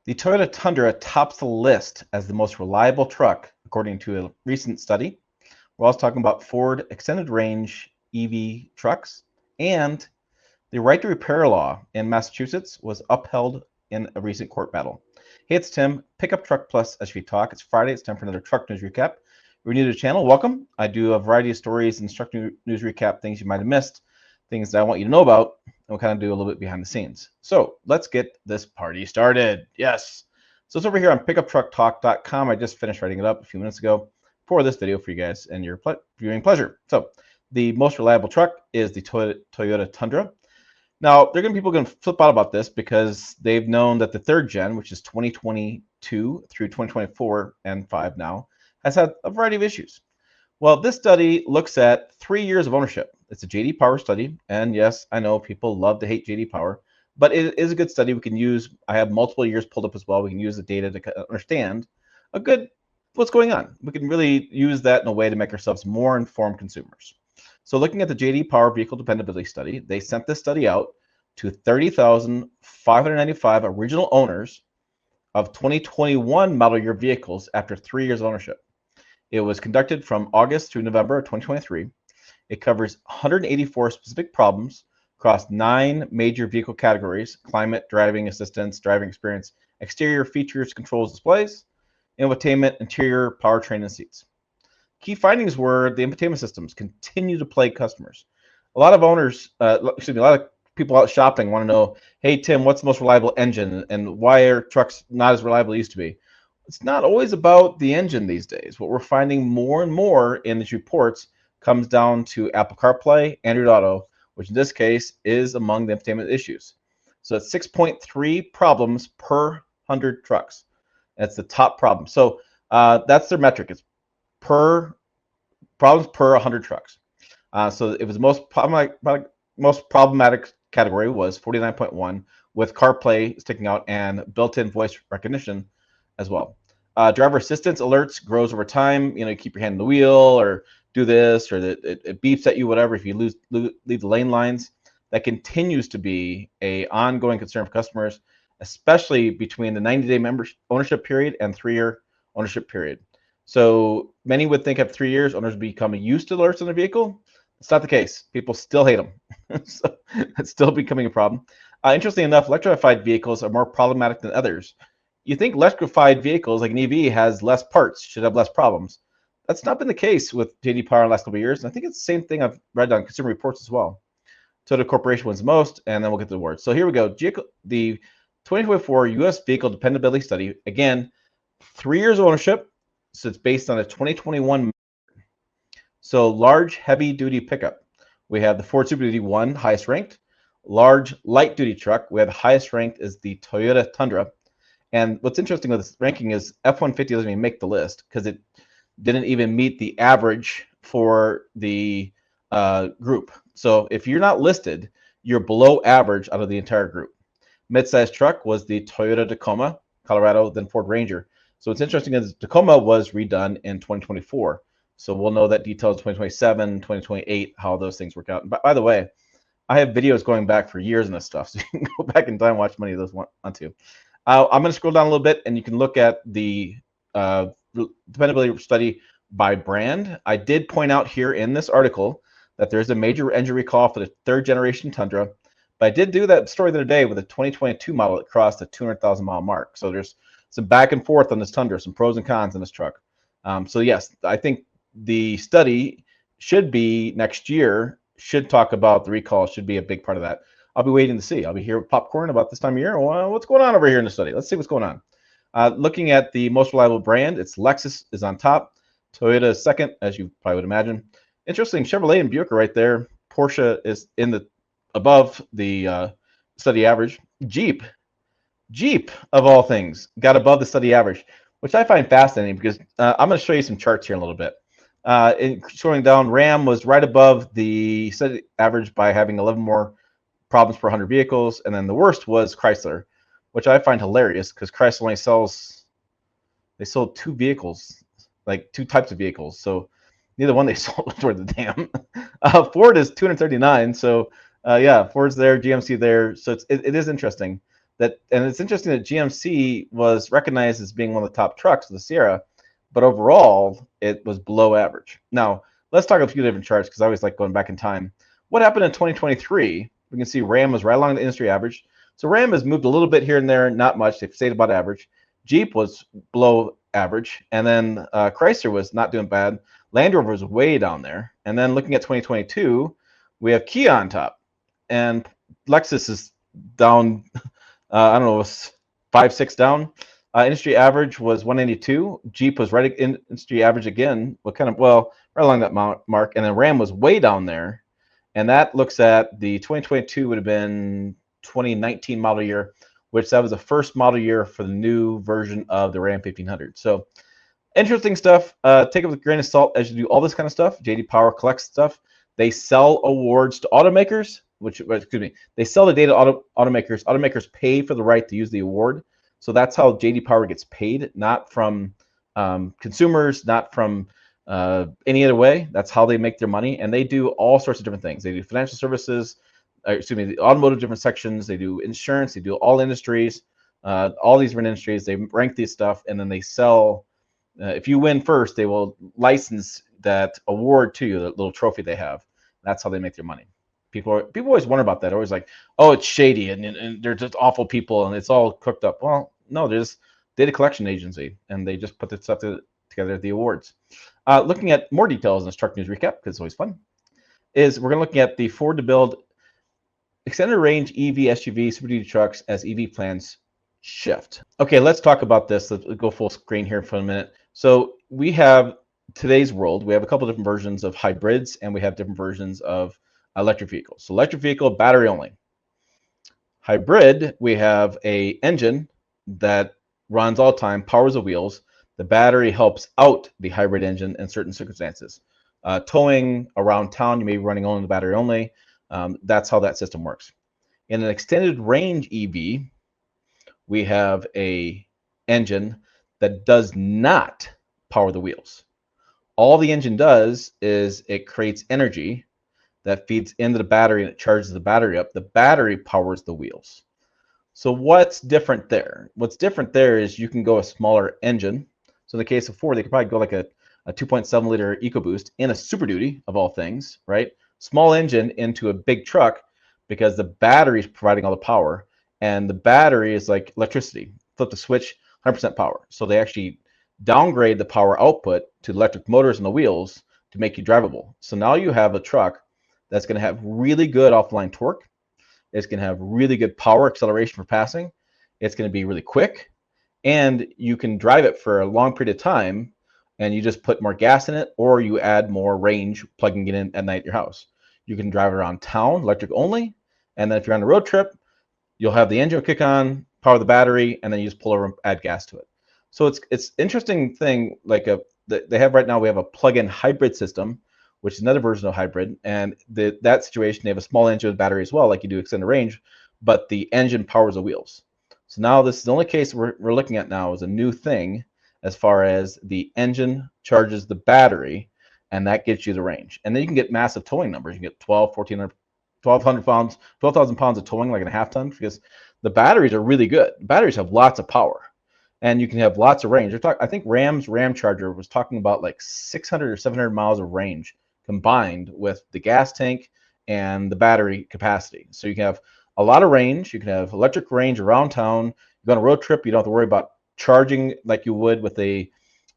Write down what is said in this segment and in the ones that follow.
The Toyota Tundra tops the list as the most reliable truck, according to a recent study. We're also talking about Ford extended range EV trucks, and the right to repair law in Massachusetts was upheld in a recent court battle. Hey, it's Tim, Pickup Truck Plus SUV Talk. It's Friday. It's time for another truck news recap. If you're new to the channel, welcome. I do a variety of stories and truck news recap, things you might have missed, things that I want you to know about, and we'll kind of do a little bit behind the scenes. So let's get this party started. Yes. So it's over here on pickuptrucktalk.com. I just finished writing it up a few minutes ago for this video for you guys and your viewing pleasure. So the most reliable truck is the Toyota Tundra. Now, there are going to be people going to flip out about this because they've known that the third gen, which is 2022 through 2024 and 5 now, has had a variety of issues. Well, this study looks at 3 years of ownership. It's a JD Power study, and yes, I know people love to hate JD Power, but it is a good study we can use. I have multiple years pulled up as well. We can use the data to understand a good what's going on. We can really use that in a way to make ourselves more informed consumers. So looking at the JD Power Vehicle Dependability Study, they sent this study out to 30,595 original owners of 2021 model year vehicles after 3 years of ownership. It was conducted from August through November of 2023. It covers 184 specific problems across 9 major vehicle categories: climate, driving assistance, driving experience, exterior features, controls, displays, infotainment, interior, powertrain, and seats. Key findings were the infotainment systems continue to plague customers. A lot of owners, a lot of people out shopping want to know, hey, Tim, what's the most reliable engine and why are trucks not as reliable as they used to be? It's not always about the engine these days. What we're finding more and more in these reports comes down to Apple CarPlay, Android Auto, which in this case is among the infotainment issues. So it's 6.3 problems per 100 trucks. That's the top problem. So that's their metric. It's per problems per 100 trucks. So it was most problematic category was 49.1, with CarPlay sticking out and built-in voice recognition as well. Driver assistance alerts grows over time. You know, you keep your hand on the wheel or do this, or it beeps at you, whatever. If you leave the lane lines, that continues to be a ongoing concern for customers, especially between the 90-day ownership period and 3-year ownership period. So many would think after 3 years, owners become used to alerts in their vehicle. It's not the case. People still hate them. So it's still becoming a problem. Interestingly enough, electrified vehicles are more problematic than others. You think electrified vehicles like an EV has less parts, should have less problems. That's not been the case with JD Power in the last couple of years. And I think it's the same thing I've read on Consumer Reports as well. Toyota Corporation wins most, and then we'll get to the awards. So here we go. The 2024 U.S. Vehicle Dependability Study. Again, 3 years of ownership. So it's based on a 2021. So large, heavy-duty pickup. We have the Ford Super Duty 1, highest ranked. Large, light-duty truck. We have the highest ranked is the Toyota Tundra. And what's interesting with this ranking is F-150 doesn't even make the list because it didn't even meet the average for the group. So if you're not listed, you're below average out of the entire group. Mid-size truck was the Toyota Tacoma, Colorado, then Ford Ranger. So what's interesting is Tacoma was redone in 2024. So we'll know that details 2027, 2028, how those things work out. And by the way, I have videos going back for years on this stuff, so you can go back in time and watch many of those want to. I'm going to scroll down a little bit, and you can look at the dependability study by brand. I did point out here in this article that there's a major engine recall for the 3rd generation Tundra, but I did do that story the other day with a 2022 model that crossed the 200,000 mile mark. So there's some back and forth on this Tundra, some pros and cons in this truck. So yes, I think the study should be next year, should talk about the recall, should be a big part of that. I'll be waiting to see. I'll be here with popcorn about this time of year. Well, what's going on over here in the study? Let's see what's going on. Looking at the most reliable brand, it's Lexus is on top. Toyota is second, as you probably would imagine. Interesting, Chevrolet and Buick are right there. Porsche is in the above the study average. Jeep of all things got above the study average, which I find fascinating because I'm going to show you some charts here in a little bit. Showing down, Ram was right above the study average by having 11 more problems per 100 vehicles, and then the worst was Chrysler, which I find hilarious because Chrysler only sold 2 vehicles, like 2 types of vehicles, so neither one they sold was worth a damn. Ford is 239, so yeah, Ford's there, GMC there, so it is interesting. and it's interesting that GMC was recognized as being one of the top trucks of the Sierra, but overall it was below average. Now let's talk a few different charts because I always like going back in time. What happened in 2023? We can see Ram was right along the industry average. So Ram has moved a little bit here and there, not much. They've stayed about average. Jeep was below average, and then Chrysler was not doing bad. Land Rover was way down there. And then looking at 2022, we have Kia on top, and Lexus is down. I don't know, it was 5-6 down. Industry average was 192. Jeep was right in industry average again, right along that mark. And then Ram was way down there. And that looks at the 2022 would have been 2019 model year, which that was the first model year for the new version of the Ram 1500. So interesting stuff. Take it with a grain of salt as you do all this kind of stuff. JD Power collects stuff. They sell awards to automakers, they sell the data to automakers. Automakers pay for the right to use the award. So that's how JD Power gets paid, not from consumers, not from any other way. That's how they make their money. And they do all sorts of different things. They do financial services, the automotive different sections. They do insurance. They do all industries, all these different industries. They rank these stuff, and then they sell. If you win first, they will license that award to you, the little trophy they have. That's how they make their money. People always wonder about that. Always like, oh, it's shady and they're just awful people and it's all cooked up. Well, no, they're just data collection agency, and they just put the stuff together at the awards. Looking at more details in this truck news recap, because it's always fun, is we're going to look at the Ford to build extended range EV SUV Super Duty trucks as EV plans shift. Okay, let's talk about this. Let's go full screen here for a minute. So we have today's world. We have a couple different versions of hybrids, and we have different versions of electric vehicles. So electric vehicle, battery only. Hybrid, we have a engine that runs all the time, powers the wheels. The battery helps out the hybrid engine in certain circumstances. Towing around town, you may be running only the battery only. That's how that system works. In an extended range EV, we have a engine that does not power the wheels. All the engine does is it creates energy that feeds into the battery and it charges the battery up. The battery powers the wheels. So what's different there? What's different there is you can go a smaller engine. So in the case of Ford, they could probably go like a 2.7 liter EcoBoost in a Super Duty of all things, right? Small engine into a big truck because the battery is providing all the power, and the battery is like electricity. Flip the switch, 100% power. So they actually downgrade the power output to electric motors and the wheels to make you drivable. So now you have a truck that's going to have really good offline torque. It's going to have really good power acceleration for passing. It's going to be really quick, and you can drive it for a long period of time, and you just put more gas in it, or you add more range plugging it in at night at your house. You can drive it around town, electric only, and then if you're on a road trip, you'll have the engine kick on, power the battery, and then you just pull over and add gas to it. So it's interesting thing, like they have right now, we have a plug-in hybrid system, which is another version of hybrid, and that situation, they have a small engine with battery as well, like you do extended range, but the engine powers the wheels. So now this is the only case we're looking at now is a new thing as far as the engine charges the battery, and that gets you the range. And then you can get massive towing numbers. You can get 1,200 pounds, 12,000 pounds of towing, like in a half ton, because the batteries are really good. The batteries have lots of power, and you can have lots of range. I think Ram's Ram Charger was talking about like 600 or 700 miles of range combined with the gas tank and the battery capacity. So you can have a lot of range. You can have electric range around town. You go on a road trip, you don't have to worry about charging like you would with a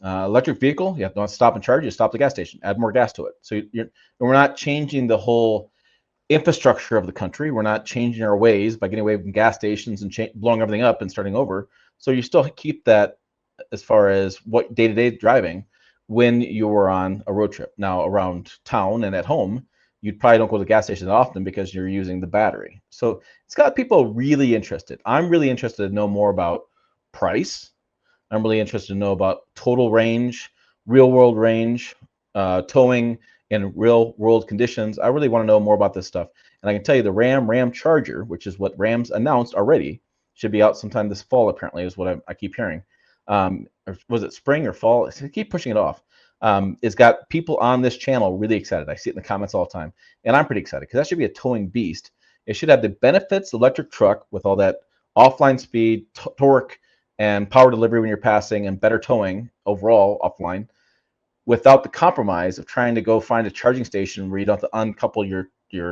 electric vehicle. You have to stop and charge. You stop at the gas station, add more gas to it. So we're not changing the whole infrastructure of the country. We're not changing our ways by getting away from gas stations and blowing everything up and starting over. So you still keep that as far as what day-to-day driving when you were on a road trip. Now around town and at home, you probably don't go to the gas station often because you're using the battery. So it's got people really interested. I'm really interested to know more about price. I'm really interested to know about total range, real world range, towing in real world conditions. I really want to know more about this stuff. And I can tell you the Ram Charger, which is what Ram's announced already, should be out sometime this fall, apparently, is what I keep hearing. Or was it spring or fall? I keep pushing it off. It's got people on this channel really excited. I see it in the comments all the time. And I'm pretty excited because that should be a towing beast. It should have the benefits of electric truck with all that offline speed, torque, and power delivery when you're passing, and better towing overall offline, without the compromise of trying to go find a charging station where you don't have to uncouple your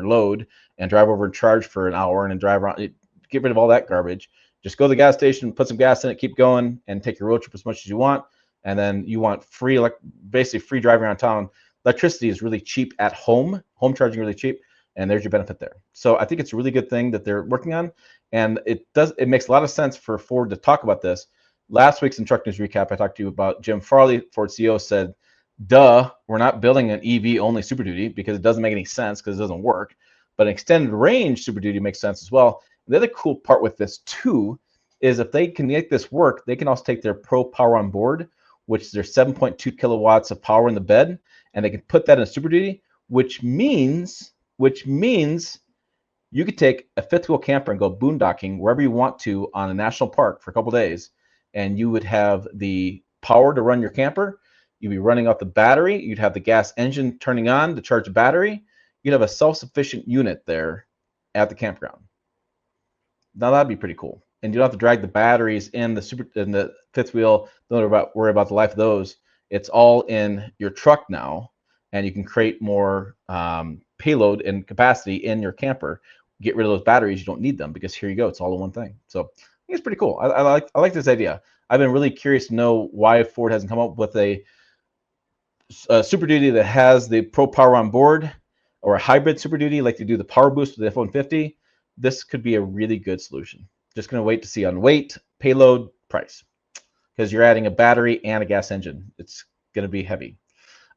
load and drive over and charge for an hour and then drive around. Get rid of all that garbage. Just go to the gas station, put some gas in it, keep going, and take your road trip as much as you want. And then you want free, like basically free driving around town. Electricity is really cheap at home. Home charging really cheap, and there's your benefit there. So I think it's a really good thing that they're working on, and it makes a lot of sense for Ford to talk about this. Last week's in Truck News Recap, I talked to you about Jim Farley, Ford CEO, said, duh, we're not building an EV only Super Duty because it doesn't make any sense because it doesn't work. But an extended range Super Duty makes sense as well. The other cool part with this too is if they can make this work, they can also take their Pro Power on board, which is their 7.2 kilowatts of power in the bed, and they can put that in a Super Duty, which means you could take a fifth wheel camper and go boondocking wherever you want to on a national park for a couple days, and you would have the power to run your camper. You'd be running off the battery. You'd have the gas engine turning on to charge the battery. You'd have a self-sufficient unit there at the campground. Now that'd be pretty cool. And you don't have to drag the batteries in the fifth wheel. Don't worry about the life of those. It's all in your truck now, and you can create more payload and capacity in your camper. Get rid of those batteries. You don't need them because here you go. It's all in one thing. So I think it's pretty cool. I like this idea. I've been really curious to know why Ford hasn't come up with a Super Duty that has the Pro Power on board, or a hybrid Super Duty like they do the Power Boost with the F-150. This could be a really good solution. Just going to wait to see on weight, payload, price, because you're adding a battery and a gas engine. It's going to be heavy.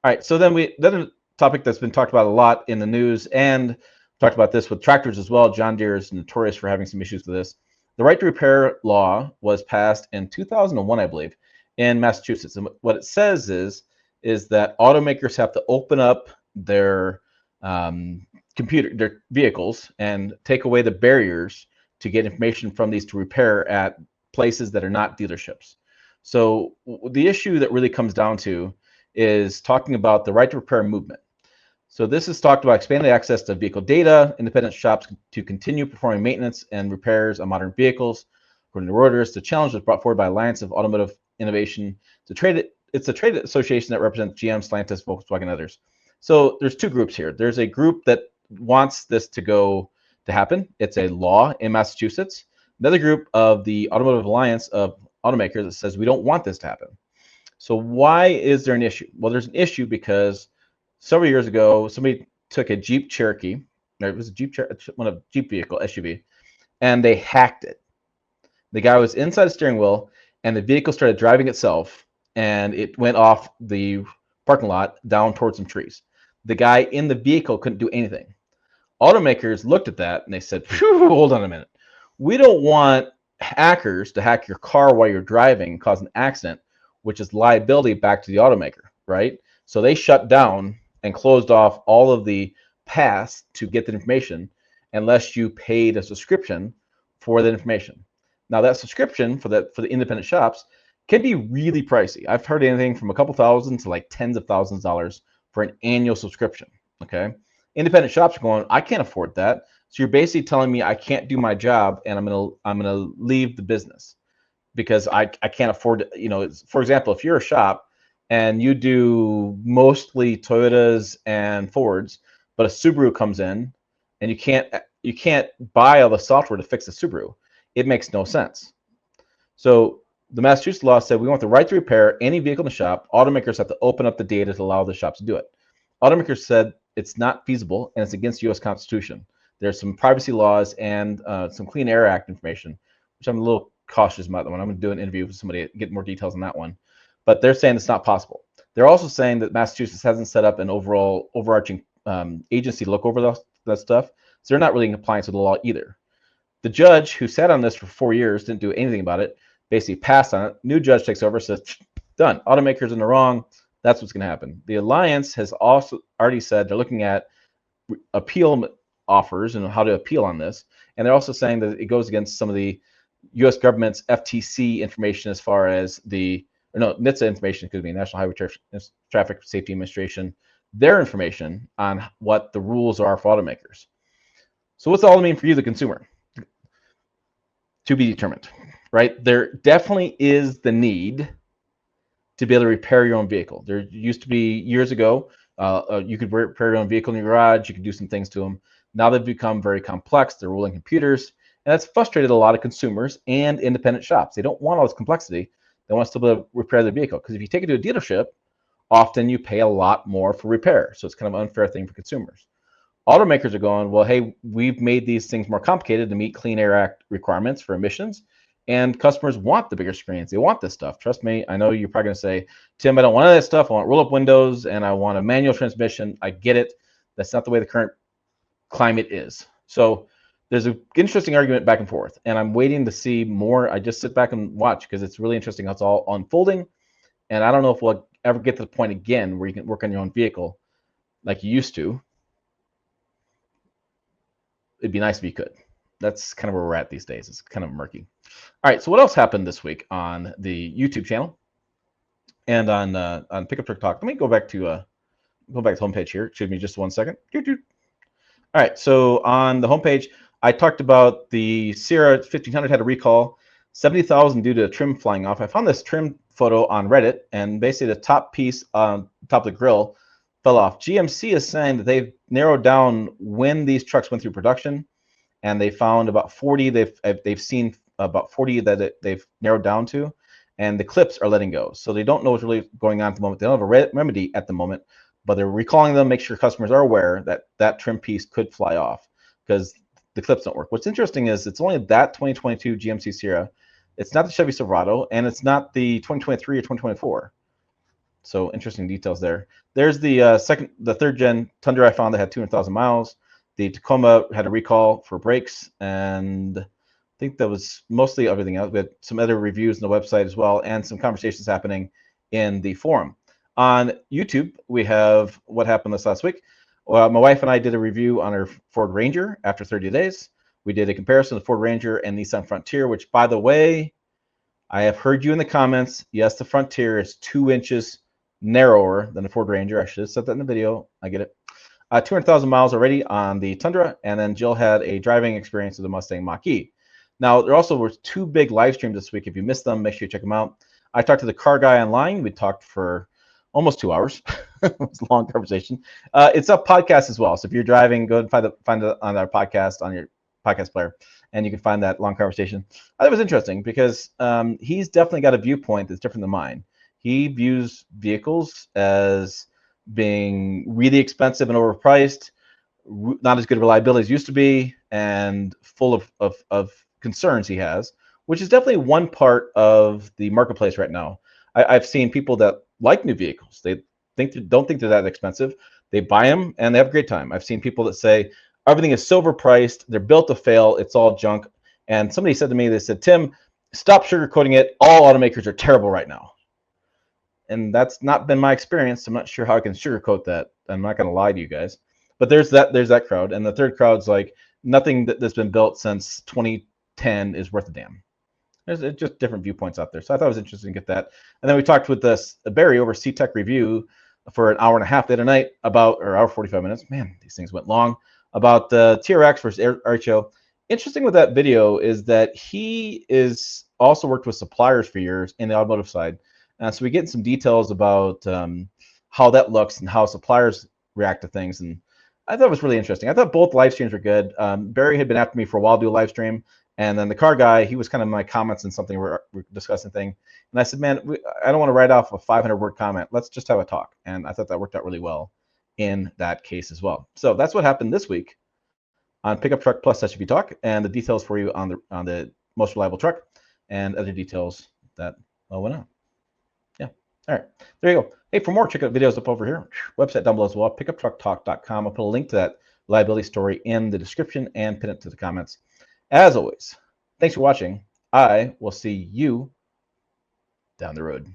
All right, so then a topic that's been talked about a lot in the news, and talked about this with tractors as well. John Deere is notorious for having some issues with this. The right to repair law was passed in 2001, I believe, in Massachusetts. And what it says is that automakers have to open up their their vehicles and take away the barriers to get information from these to repair at places that are not dealerships. So the issue that really comes down to is talking about the right to repair movement. So this is talked about expanded access to vehicle data, independent shops to continue performing maintenance and repairs on modern vehicles. According to Reuters, the challenge was brought forward by Alliance of Automotive Innovation. It's a trade association that represents GM, Stellantis, Volkswagen, and others. So there's two groups here. There's a group that wants this to happen. It's a law in Massachusetts. Another group of the Automotive Alliance of Automakers that says we don't want this to happen. So why is there an issue? Well, there's an issue because several years ago, somebody took a Jeep Cherokee, or it was a Jeep vehicle, SUV, and they hacked it. The guy was inside the steering wheel, and the vehicle started driving itself, and it went off the parking lot down towards some trees. The guy in the vehicle couldn't do anything. Automakers looked at that, and they said, hold on a minute. We don't want hackers to hack your car while you're driving and cause an accident, which is liability back to the automaker, right? So they shut down and closed off all of the paths to get the information unless you paid a subscription for that information. Now that subscription for the independent shops can be really pricey. I've heard anything from a couple thousand to like tens of thousands of dollars for an annual subscription. Okay, independent shops are going, I can't afford that. So you're basically telling me I can't do my job and I'm gonna leave the business because I can't afford to, for example, if you're a shop and you do mostly Toyotas and Fords, but a Subaru comes in and you can't buy all the software to fix the Subaru, it makes no sense. So the Massachusetts law said we want the right to repair any vehicle in the shop. Automakers have to open up the data to allow the shops to do it. Automakers said it's not feasible and it's against the U.S. Constitution. There's some privacy laws and some Clean Air Act information, which I'm a little cautious about that one. I'm going to do an interview with somebody to get more details on that one. But they're saying it's not possible. They're also saying that Massachusetts hasn't set up an overarching agency to look over that stuff. So they're not really in compliance with the law either. The judge who sat on this for 4 years didn't do anything about it, basically passed on it. New judge takes over, says, done. Automakers in the wrong. That's what's going to happen. The Alliance has also already said they're looking at appeal offers and how to appeal on this. And they're also saying that it goes against some of the U.S. government's FTC information as far as NHTSA information, could be National Highway Traffic Safety Administration, their information on what the rules are for automakers. So what's all it mean for you, the consumer? to be determined, right? There definitely is the need to be able to repair your own vehicle. There used to be years ago, you could repair your own vehicle in your garage. You could do some things to them. Now they've become very complex. They're ruling computers, and that's frustrated a lot of consumers and independent shops. They don't want all this complexity. They want to still be able to repair their vehicle, because if you take it to a dealership, often you pay a lot more for repair. So it's kind of an unfair thing for consumers. Automakers are going, well, hey, we've made these things more complicated to meet Clean Air Act requirements for emissions, and customers want the bigger screens. They want this stuff. Trust me, I know you're probably going to say, Tim, I don't want any of that stuff. I want roll-up windows, and I want a manual transmission. I get it. That's not the way the current climate is. So there's an interesting argument back and forth, and I'm waiting to see more. I just sit back and watch, because it's really interesting how it's all unfolding, and I don't know if we'll ever get to the point again where you can work on your own vehicle like you used to. It'd be nice if you could. That's kind of where we're at these days. It's kind of murky. All right, so what else happened this week on the YouTube channel and on Pickup Truck Talk? Let me go back to the homepage here. Excuse me, just 1 second. All right, so on the homepage, I talked about the Sierra 1500 had a recall, 70,000 due to trim flying off. I found this trim photo on Reddit, and basically the top piece on top of the grill fell off. GMC is saying that they've narrowed down when these trucks went through production, and they found about 40. They've seen about 40 that they've narrowed down to, and the clips are letting go. So they don't know what's really going on at the moment. They don't have a remedy at the moment, but they're recalling them, make sure customers are aware that that trim piece could fly off because the clips don't work. What's interesting is it's only that 2022 GMC Sierra. It's not the Chevy Silverado, and it's not the 2023 or 2024. So interesting details there. There's the third gen Tundra I found that had 200,000 miles. The Tacoma had a recall for brakes, and I think that was mostly everything else. We had some other reviews on the website as well, and some conversations happening in the forum. On YouTube, we have what happened this last week. My wife and I did a review on our Ford Ranger after 30 days. We did a comparison of Ford Ranger and Nissan Frontier, which, by the way, I have heard you in the comments. Yes, the Frontier is 2 inches narrower than the Ford Ranger. I should have said that in the video. I get it. 200,000 miles already on the Tundra, and then Jill had a driving experience with the Mustang Mach-E. Now, there also were 2 big live streams this week. If you missed them, make sure you check them out. I talked to the car guy online. We talked for almost 2 hours. It was a long conversation. It's a podcast as well. So if you're driving, go and find it on our podcast, on your podcast player, and you can find that long conversation. I thought it was interesting because he's definitely got a viewpoint that's different than mine. He views vehicles as being really expensive and overpriced, not as good reliability as used to be, and full of concerns he has, which is definitely one part of the marketplace right now. I've seen people that like new vehicles. They don't think they're that expensive. They buy them and they have a great time. I've seen people that say everything is silver priced. They're built to fail. It's all junk. And somebody said to me, they said, Tim, stop sugarcoating it. All automakers are terrible right now. And that's not been my experience. I'm not sure how I can sugarcoat that. I'm not going to lie to you guys. But there's that crowd. And the third crowd's like, nothing that's been built since 2010 is worth a damn. There's just different viewpoints out there. So I thought it was interesting to get that. And then we talked with Barry over C-Tech Review for an hour and a half the other night about, or hour 45 minutes. Man, these things went long. About the TRX versus RHO. Interesting with that video is that he is also worked with suppliers for years in the automotive side. So we get some details about how that looks and how suppliers react to things. And I thought it was really interesting. I thought both live streams were good. Barry had been after me for a while to do a live stream. And then the car guy, he was kind of my comments and something we're discussing thing. And I said, man, I don't want to write off a 500-word comment. Let's just have a talk. And I thought that worked out really well in that case as well. So that's what happened this week on Pickup Truck Plus SUV Talk, and the details for you on the most reliable truck and other details that went on. Yeah. All right. There you go. Hey, for more, check out videos up over here. Website down below as well, pickuptrucktalk.com. I'll put a link to that liability story in the description and pin it to the comments. As always, thanks for watching. I will see you down the road.